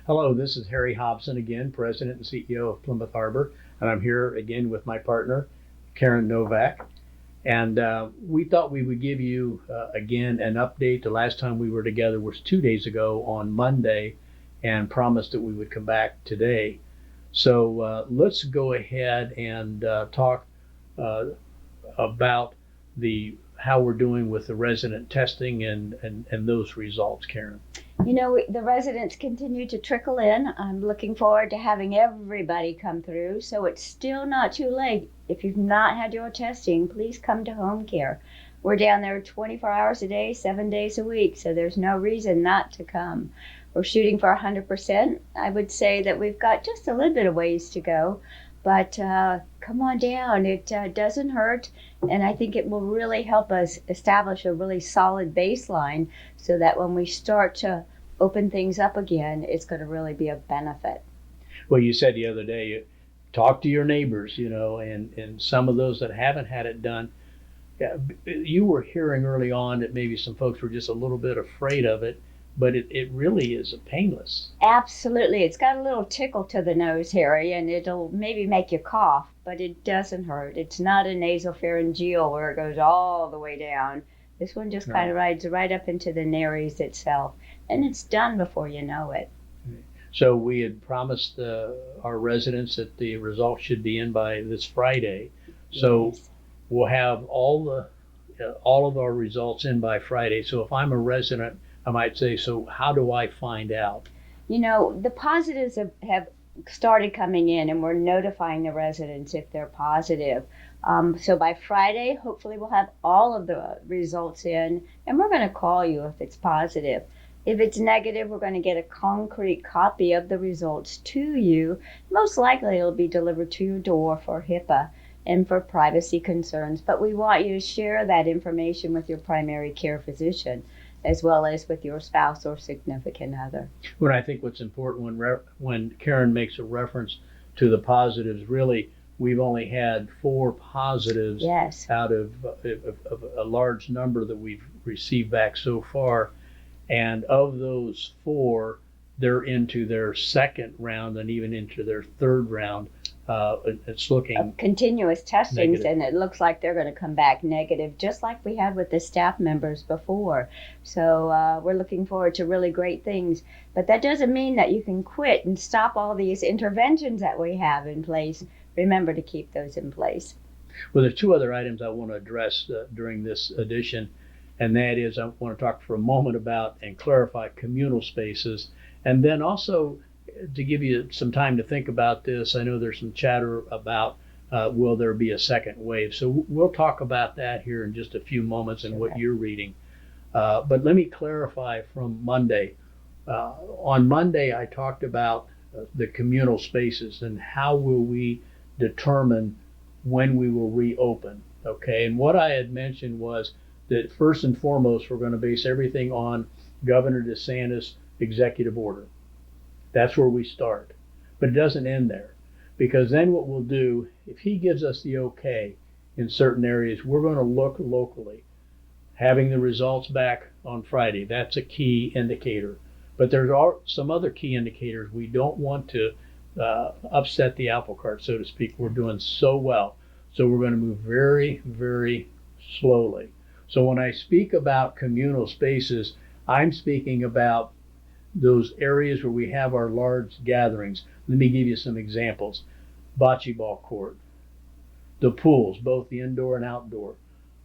Hello, this is Harry Hobson again, President and CEO of Plymouth Harbor, and I'm here again with my partner, Karen Novak. And we thought we would give you again an update. The last time we were together was 2 days ago on Monday, and promised that we would come back today. So let's go ahead and talk about the how we're doing with the resident testing and those results, Karen. You know, the residents continue to trickle in. I'm looking forward to having everybody come through, so it's still not too late. If you've not had your testing, please come to home care. We're down there 24 hours a day, 7 days a week, so there's no reason not to come. We're shooting for 100%. I would say that we've got just a little bit of ways to go, but come on down. It doesn't hurt, and I think it will really help us establish a really solid baseline so that when we start to open things up again, it's going to really be a benefit. Well, you said the other day, talk to your neighbors, and some of those that haven't had it done. Yeah, you were hearing early on that maybe some folks were just a little bit afraid of it, but it really is painless. Absolutely. It's got a little tickle to the nose, Harry, and it'll maybe make you cough, but it doesn't hurt. It's not a nasopharyngeal where it goes all the way down. This one just kind of rides right up into the nares itself, and it's done before you know it. So we had promised our residents that the results should be in by this Friday. So Yes. we'll have all of our results in by Friday. So if I'm a resident, I might say, so how do I find out? You know, the positives have started coming in, and we're notifying the residents if they're positive. So by Friday, hopefully we'll have all of the results in, and we're going to call you if it's positive. If it's negative, we're going to get a concrete copy of the results to you. Most likely it'll be delivered to your door for HIPAA and for privacy concerns, but we want you to share that information with your primary care physician, as well as with your spouse or significant other. When I think what's important when Karen makes a reference to the positives, really, we've only had 4 positives Yes. out of a large number that we've received back so far. And of those 4, they're into their second round and even into their third round. It's looking Of continuous testings, negative. and it looks like they're going to come back negative, just like we had with the staff members before. So we're looking forward to really great things. But that doesn't mean that you can quit and stop all these interventions that we have in place. Remember to keep those in place. Well, there's 2 other items I want to address during this edition, and that is I want to talk for a moment about and clarify communal spaces, and then also to give you some time to think about this. I know there's some chatter about will there be a second wave, so we'll talk about that here in just a few moments and what you're reading. But let me clarify from Monday. On Monday, I talked about the communal spaces and how will we determine when we will reopen. Okay, and what I had mentioned was that first and foremost, we're going to base everything on Governor DeSantis' executive order. That's where we start. But it doesn't end there, because then what we'll do, if he gives us the okay in certain areas, we're going to look locally. Having the results back on Friday, that's a key indicator. But there are some other key indicators. We don't want to upset the apple cart, so to speak. We're doing so well. So we're going to move very, very slowly. So when I speak about communal spaces, I'm speaking about those areas where we have our large gatherings. Let me give you some examples. Bocce ball court, the pools, both the indoor and outdoor,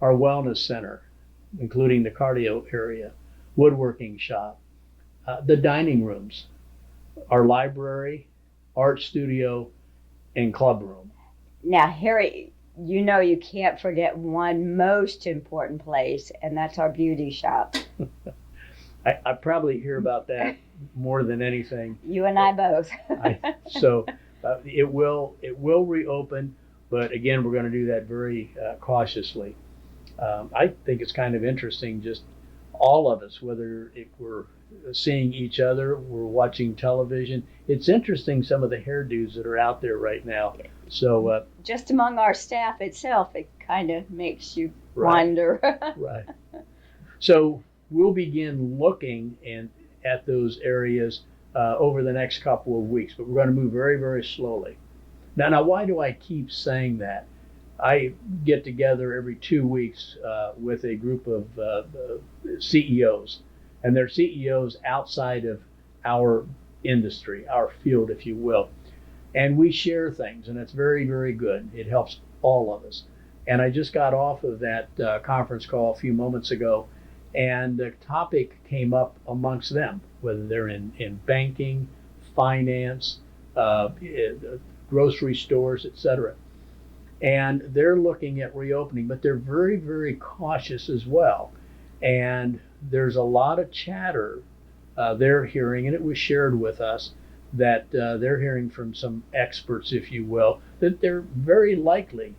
our wellness center, including the cardio area, woodworking shop, the dining rooms, our library, art studio, and club room. Now, Harry, you know you can't forget one most important place, and that's our beauty shop. I probably hear about that more than anything. You and I both. So it will reopen, but again, we're going to do that very cautiously. I think it's kind of interesting, just all of us, whether we're seeing each other, we're watching television. It's interesting some of the hairdos that are out there right now. So just among our staff itself, it kind of makes you Right. wonder. Right. So we'll begin looking at those areas over the next couple of weeks, but we're going to move very, very slowly. Now, why do I keep saying that? I get together every 2 weeks with a group of CEOs, and they're CEOs outside of our industry, our field, if you will. And we share things, and it's very, very good. It helps all of us. And I just got off of that conference call a few moments ago, and the topic came up amongst them, whether they're in banking, finance, grocery stores, etc. And they're looking at reopening, but they're very, very cautious as well. And there's a lot of chatter they're hearing, and it was shared with us, that they're hearing from some experts, if you will, that they're very likely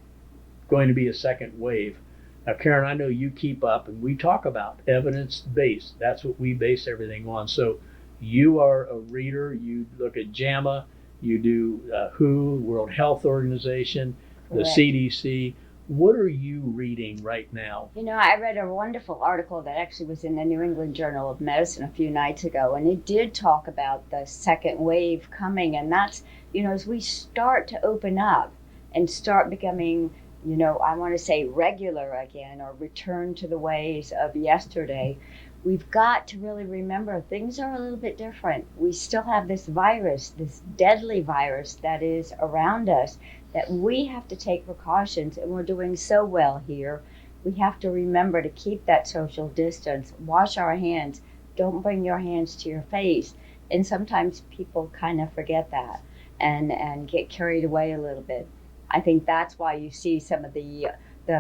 going to be a second wave. Now, Karen, I know you keep up, and we talk about evidence-based. That's what we base everything on. So you are a reader. You look at JAMA. You do WHO, World Health Organization, the Correct. CDC. What are you reading right now? You know, I read a wonderful article that actually was in the New England Journal of Medicine a few nights ago, and it did talk about the second wave coming. And that's, as we start to open up and start becoming, I want to say regular again, or return to the ways of yesterday, we've got to really remember things are a little bit different. We still have this virus, this deadly virus that is around us, that we have to take precautions, and we're doing so well here. We have to remember to keep that social distance, wash our hands, don't bring your hands to your face. And sometimes people kind of forget that and get carried away a little bit. I think that's why you see some of the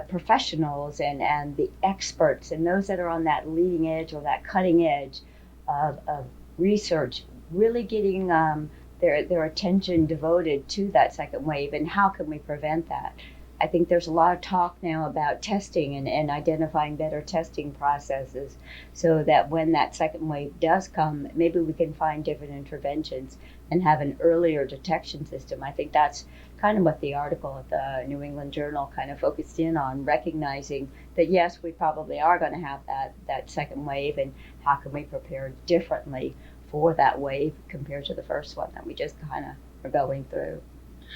professionals and the experts and those that are on that leading edge or that cutting edge of research really getting their attention devoted to that second wave and how can we prevent that. I think there's a lot of talk now about testing and identifying better testing processes so that when that second wave does come, maybe we can find different interventions and have an earlier detection system. I think that's kind of what the article at the New England Journal kind of focused in on, recognizing that yes, we probably are going to have that second wave, and how can we prepare differently for that wave compared to the first one that we just kind of are going through.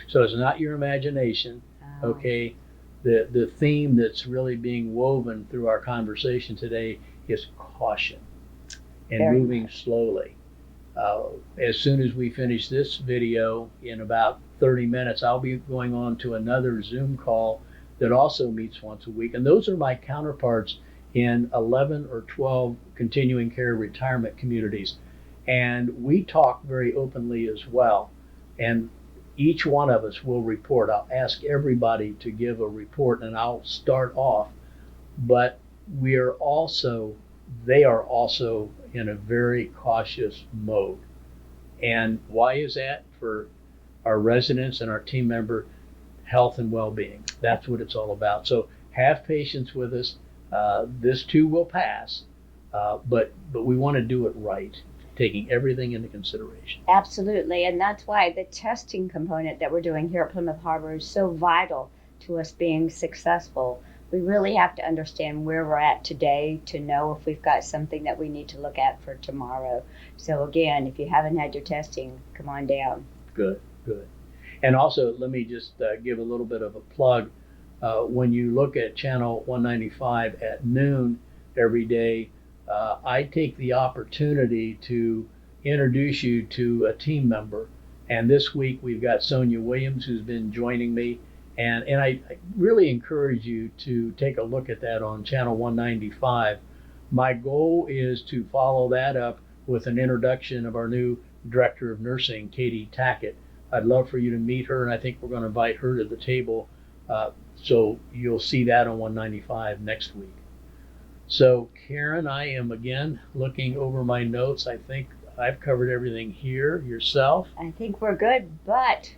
So it's not your imagination, okay? The theme that's really being woven through our conversation today is caution and Very moving slowly. As soon as we finish this video, in about 30 minutes, I'll be going on to another Zoom call that also meets once a week. And those are my counterparts in 11 or 12 continuing care retirement communities. And we talk very openly as well. And each one of us will report. I'll ask everybody to give a report, and I'll start off. But they are also in a very cautious mode. And why is that? For our residents and our team member health and well-being. That's what it's all about. So have patience with us. This too will pass, but we want to do it right, taking everything into consideration. Absolutely, and that's why the testing component that we're doing here at Plymouth Harbor is so vital to us being successful. We really have to understand where we're at today to know if we've got something that we need to look at for tomorrow. So again, if you haven't had your testing, come on down. Good. And also, let me just give a little bit of a plug. When you look at Channel 195 at noon every day, I take the opportunity to introduce you to a team member. And this week we've got Sonia Williams, who's been joining me. And I really encourage you to take a look at that on Channel 195. My goal is to follow that up with an introduction of our new Director of Nursing, Katie Tackett. I'd love for you to meet her, and I think we're going to invite her to the table. So you'll see that on 195 next week. So Karen, I am again looking over my notes. I think I've covered everything here. Yourself? I think we're good, but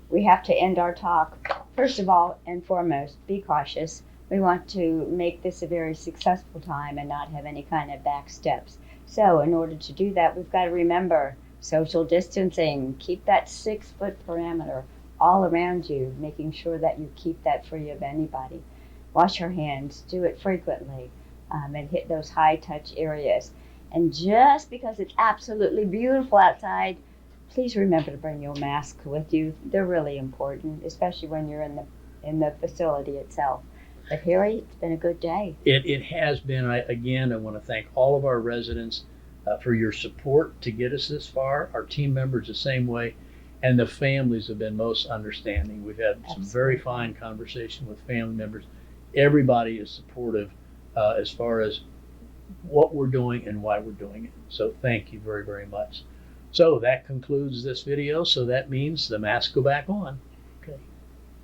we have to end our talk. First of all and foremost, be cautious. We want to make this a very successful time and not have any kind of back steps. So in order to do that, we've got to remember social distancing. Keep that 6-foot parameter all around you, making sure that you keep that free of anybody. Wash your hands, do it frequently, and hit those high touch areas. And just because it's absolutely beautiful outside, please remember to bring your mask with you. They're really important, especially when you're in the facility itself. But Harry, it's been a good day. It has been. I want to thank all of our residents for your support to get us this far. Our team members the same way, and the families have been most understanding. We've had some very fine conversation with family members. Everybody is supportive as far as what we're doing and why we're doing it. So thank you very, very much. So that concludes this video. So that means the masks go back on.